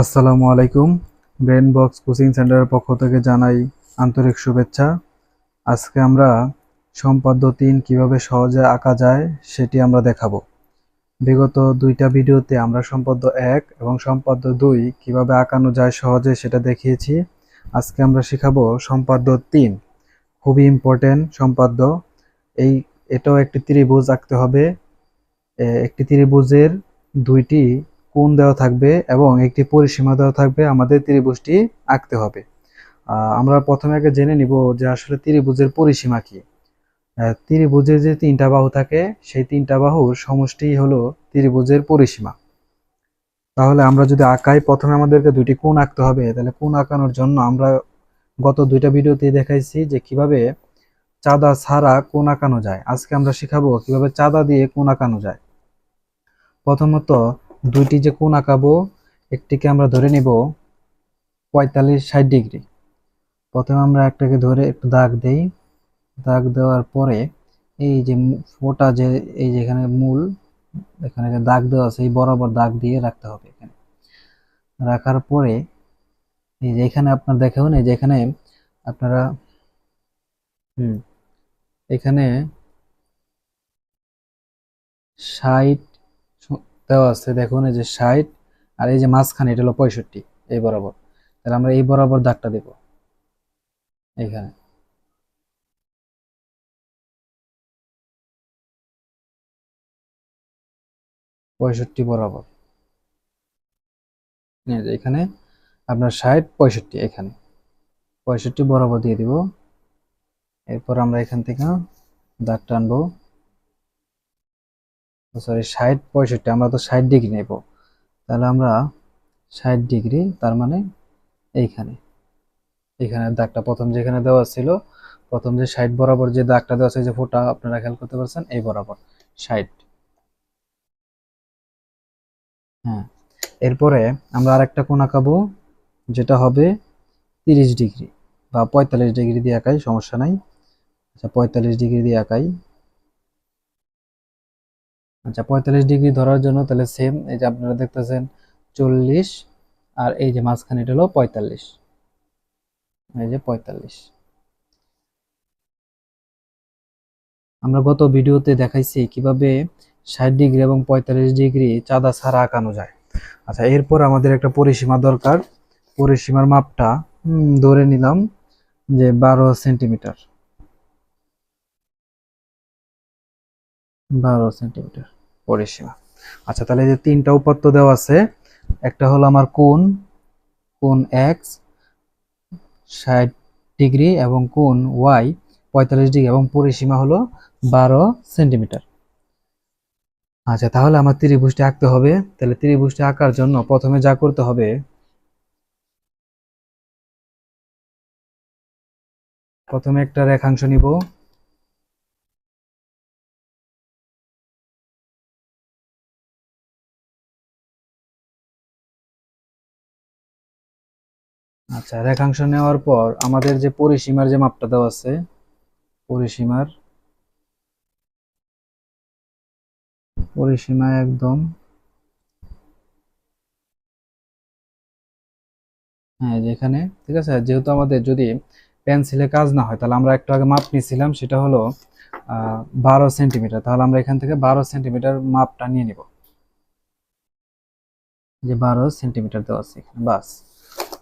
আসসালামু আলাইকুম। Brain box coaching সেন্টারের পক্ষ থেকে জানাই আন্তরিক শুভেচ্ছা। আজকে আমরা সম্পাদ্য ৩ কিভাবে সহজে আঁকা যায় সেটি আমরা দেখাবো। বিগত দুইটা ভিডিওতে আমরা সম্পাদ্য ১ এবং সম্পাদ্য ২ কিভাবে আঁকানো যায় সহজে সেটা দেখিয়েছি। আজকে আমরা শেখাবো সম্পাদ্য ৩, খুবই ইম্পর্টেন্ট সম্পাদ্য। এটাও একটি ত্রিভুজ আঁকতে হবে। একটি ত্রিভুজের দুইটি কোণ দেওয়া থাকবে এবং একটি পরিসীমা দেওয়া থাকবে, আমাদের ত্রিভুজটি আঁকতে হবে। আমরা প্রথমে আগে জেনে নিব যে আসলে ত্রিভুজের পরিসীমা কি। ত্রিভুজের যে তিনটা বাহু থাকে সেই তিনটা বাহুর সমষ্টি হলো ত্রিভুজের পরিসীমা। তাহলে আমরা যদি আঁকাই, প্রথমে আমাদেরকে দুইটি কোণ আঁকতে হবে। তাহলে কোণ আঁকানোর জন্য আমরা গত দুইটা ভিডিওতে দেখাইছি যে কিভাবে চাঁদা ছাড়া কোণ আঁকানো যায়। আজকে আমরা শিখাবো কিভাবে চাঁদা দিয়ে কোণ আঁকানো যায়। প্রথমত দুইটি যে কোণ আঁকাবো, একটিকে আমরা ধরে নিব 45-60 ডিগ্রি। প্রথমে আমরা একটাকে ধরে একটু দাগ দেই। দাগ দেওয়ার পরে এই যে ফোঁটা, যে এই যে এখানে মূল, এখানে দাগ দেওয়া আছে, এই বরাবর দাগ দিয়ে রাখতে হবে। এখানে রাখার পরে এই যে এখানে আপনার দেখাবেন, এই যে এখানে আপনারা এখানে 60 দেওয়া আছে, দেখুন এই যে 60, আর এই যে মাঝখানে এটা হলো 65, এই বরাবর। তাহলে আমরা এই বরাবর দাগটা দেব এখানে। 65 বরাবর, এই যে এখানে আপনার 60 65 এখানে 65 বরাবর দিয়ে দিব। এরপর আমরা এখান থেকে দাগ টানবো। সরি, 60 65, আমরা তো 60 ডিগ্রি নেব। তাহলে আমরা 60 ডিগ্রি, তার মানে এইখানে এখানে দাগটা প্রথম যেখানে দেওয়া ছিল, প্রথম যে 60 বরাবর যে দাগটা দেওয়া আছে, যে ফোঁটা আপনারা খেয়াল করতে পারছেন, এই বরাবর 60। হ্যাঁ, এরপরে আমরা আরেকটা কোণ আঁকাবো, যেটা হবে 30 ডিগ্রি বা 45 ডিগ্রি দিয়ে আঁকাই, সমস্যা নাই। আচ্ছা, 45 ডিগ্রি দিয়ে আঁকাই। আচ্ছা, 45 ডিগ্রি ধরার জন্য তাহলে সেম, এই যে আপনারা দেখতেছেন 40, আর এই যে মাঝখানে এটা হলো 45, এই যে 45। আমরা গত ভিডিওতে দেখাইছি কিভাবে 60 ডিগ্রি এবং 45 ডিগ্রি চাঁদা ছাড়া আঁকানো যায়। আচ্ছা, এরপর আমাদের একটা পরিসীমা দরকার। পরিসীমার মাপটা ধরে নিলাম যে 12 সেন্টিমিটার। 12 সেন্টিমিটার পরিসীমা। আচ্ছা, তাহলে যে তিনটা উপাত্ত দেওয়া আছে, একটা হলো আমার কোণ, কোণ এক্স 60 ডিগ্রি এবং কোণ ওয়াই 45 ডিগ্রি, এবং পরিসীমা হলো 12 সেন্টিমিটার। আচ্ছা, তাহলে আমার ত্রিভুজটি আঁকতে হবে। তাহলে ত্রিভুজটি আঁকার জন্য প্রথমে যা করতে হবে, প্রথমে একটা রেখাংশ নিব। আচ্ছা, রেখাংশ নেওয়ার পর আমাদের যে পরিসীমার যে মাপটা দেওয়া আছে, পরিসীমার পরিসীমা একদম, হ্যাঁ যেখানে, ঠিক আছে। যেহেতু আমাদের যদি পেন্সিলে কাজ না হয়, তাহলে আমরা একটু আগে মাপ নিয়েছিলাম, সেটা হলো 12 সেন্টিমিটার। তাহলে আমরা এখান থেকে 12 সেন্টিমিটার মাপটা নিয়ে নিব, যে 12 সেন্টিমিটার দেওয়া আছে এখানে, বাস।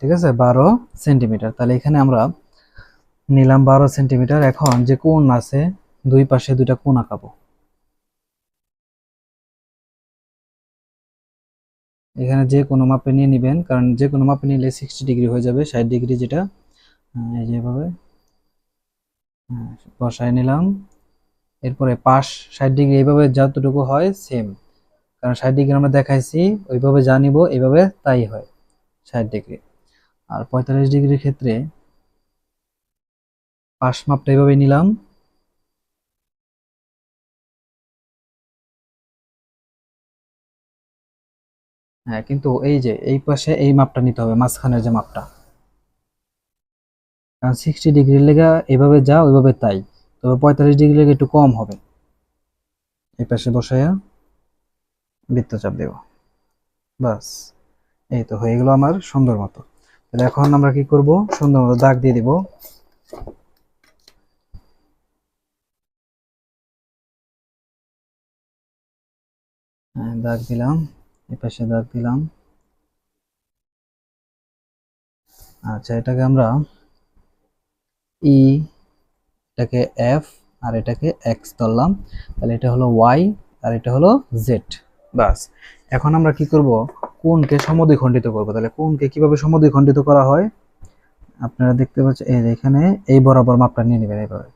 ঠিক আছে, 12 সেন্টিমিটার। তাহলে এখানে আমরা নিলাম 12 সেন্টিমিটার। এখন যে কোণ আছে, দুই পাশে দুইটা কোণ আঁকাবো। এখানে যে কোনো মাপে নিয়ে নেবেন, কারণ যে কোনো মাপে নিলে 60 ডিগ্রি হয়ে যাবে, 60 ডিগ্রি যেটা। এই যেভাবে বসায় নিলাম। এরপরে পাশ 60 ডিগ্রি এইভাবে যতটুকু হয় সেম, কারণ 60 ডিগ্রি আমরা দেখাইছি, ওইভাবে যা নিব এইভাবে তাই হয় 60 ডিগ্রি। আর 45 ডিগ্রির ক্ষেত্রে পাশ মাপটা এইভাবে নিলাম। হ্যাঁ, কিন্তু এই যে এই পাশে এই মাপটা নিতে হবে, মাঝখানের যে মাপটা, কারণ 60 ডিগ্রির লেগে এইভাবে যা ওইভাবে তাই, তবে 45 ডিগ্রি লেগে একটু কম হবে। এই পাশে বসাইয়া বৃত্তচাপ দেব, বাস। এই তো হয়ে গেল আমার সুন্দর মতো। তাহলে এখন আমরা কি করব, সুন্দর মতো দাগ দিয়ে দিব। হ্যাঁ, দাগ দিলাম, এই পাশে দাগ দিলাম। আচ্ছা, এটাকে আমরা ই, এটাকে এফ, আর এটাকে এক্স ধরলাম। তাহলে এটা হলো ওয়াই আর এটা হলো জেড। বাস, এখন আমরা কি করব, কোণকে সমদ্বিখণ্ডিত করব। তাহলে কোণকে কিভাবে সমদ্বিখণ্ডিত করা হয় আপনারা দেখতে পাচ্ছেন, এই যে এখানে এই বরাবর মাপটা নিয়ে নেবেন এইভাবে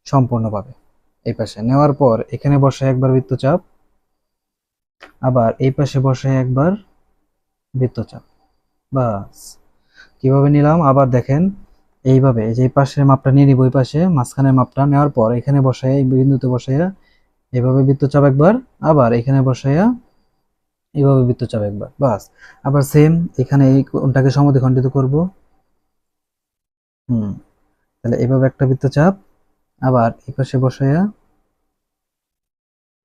সম্পূর্ণভাবে। এই পাশে নেওয়ার পর এখানে বসে একবার বৃত্তচাপ, আবার এই পাশে বসে একবার বৃত্তচাপ। বাস, কিভাবে নিলাম আবার দেখেন, এইভাবে এই যে এই পাশের মাপটা নিয়ে নিব, এই পাশে মাঝখানের মাপটা নেওয়ার পর এখানে বসাই, এই বিন্দুতে বসাইয়া এভাবে বৃত্তচাপ একবার, আবার এখানে বসাইয়া এইভাবে বৃত্তচাপ একবার। বাস, আবার সেম এখানে এই কোণটাকে সমদ্বিখণ্ডিত করব। হুম, তাহলে এভাবে একটা বৃত্তচাপ, আবার এই পাশে বসাইয়া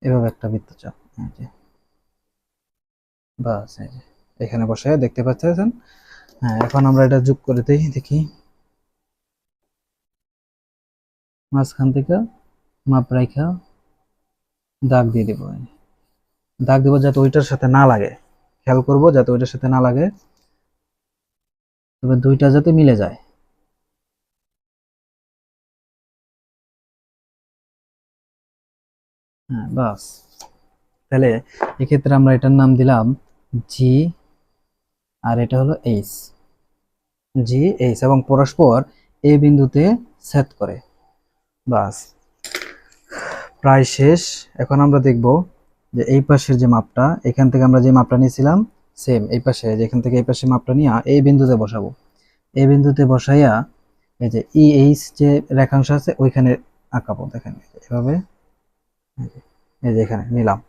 এভাবে একটা বৃত্তচাপ। এই যে, বাস, এই যে এখানে বসাইয়া দেখতে পাচ্ছেন। হ্যাঁ, এখন আমরা এটা যোগ করে দিই, দেখি। মাঝখান থেকে মাপ রাখা দাগ দিয়ে দিব, দাগ দিব যাতে ওইটার সাথে না লাগে। খেয়াল করব যাতে ওইটার সাথে না লাগে, তবে দুইটা যাতে মিলে যায়। হ্যাঁ, বাস, তাহলে এক্ষেত্রে আমরা এটার নাম দিলাম জি, আর এটা হলো এইচ। জি এইচ, এবং পরস্পর এ বিন্দুতে ছেদ করে। বাস, প্রায় শেষ। এখন আমরা দেখব যে এই পাশের যে মাপটা, এখান থেকে আমরা যে মাপটা নিয়েছিলাম সেম এই পাশে, যেখান থেকে এই পাশে মাপটা নিয়ে এই বিন্দুতে বসাবো। এই বিন্দুতে বসাইয়া এই যে ই এইচ যে রেখাংশ আছে ওইখানে আঁকাবো। দেখেন এভাবে, এই যে এখানে নিলাম।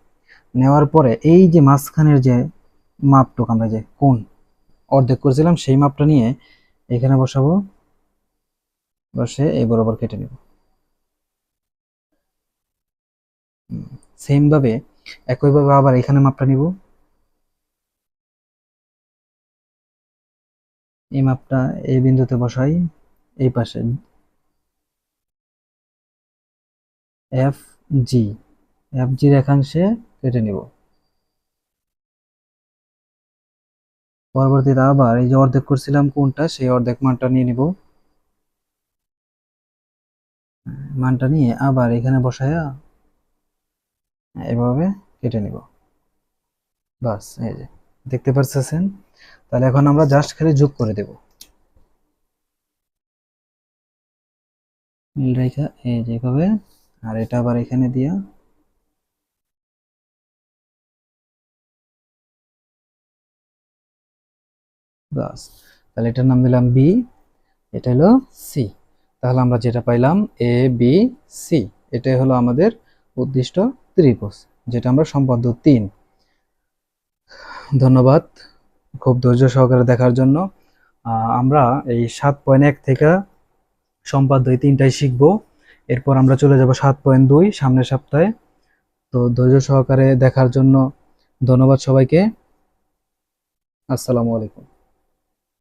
নেওয়ার পরে এই যে মাঝখানের যে মাপটুক আমরা যে কোণ অর্ধেক করেছিলাম সেই মাপটা নিয়ে এখানে বসাবো, বসে এই বরাবর কেটে নেব। সেম ভাবে একইভাবে আবার এখানে মাপটা নিব, এই মাপটা এই বিন্দুতে বসাই, এই পাশে এফ জি, এফ জি রেখাংশে কেটে নিব। পরবর্তীতে আবার এই যে অর্ধেক করছিলাম কোনটা, সেই অর্ধেক মানটা নিয়ে নিব। মানটা নিয়ে আবার এখানে বসায়া এভাবে কেটে নিব। বাস, এই যে দেখতে পাচ্ছেন। তাহলে এখন আমরা জাস্ট খালি যোগ করে দেব, মিল রেখা এই যে এভাবে, আর এটা আবার এখানে দিয়া। বাস, তাহলে এটার নাম দিলাম বি, এটা হলো সি। তাহলে আমরা যেটা পাইলাম এ বি সি, এটাই হলো আমাদের উদ্দিষ্ট ত্রিভুজ, যেটা আমরা সম্পাদ্য 3। ধন্যবাদ খুব ধৈর্য সহকারে দেখার জন্য। আমরা এই 7.1 থেকে সম্পাদ্য এই 3টাই শিখবো। এরপর আমরা চলে যাব 7.2 সামনের সপ্তাহে। তো ধৈর্য সহকারে দেখার জন্য ধন্যবাদ সবাইকে। আসসালামু আলাইকুম।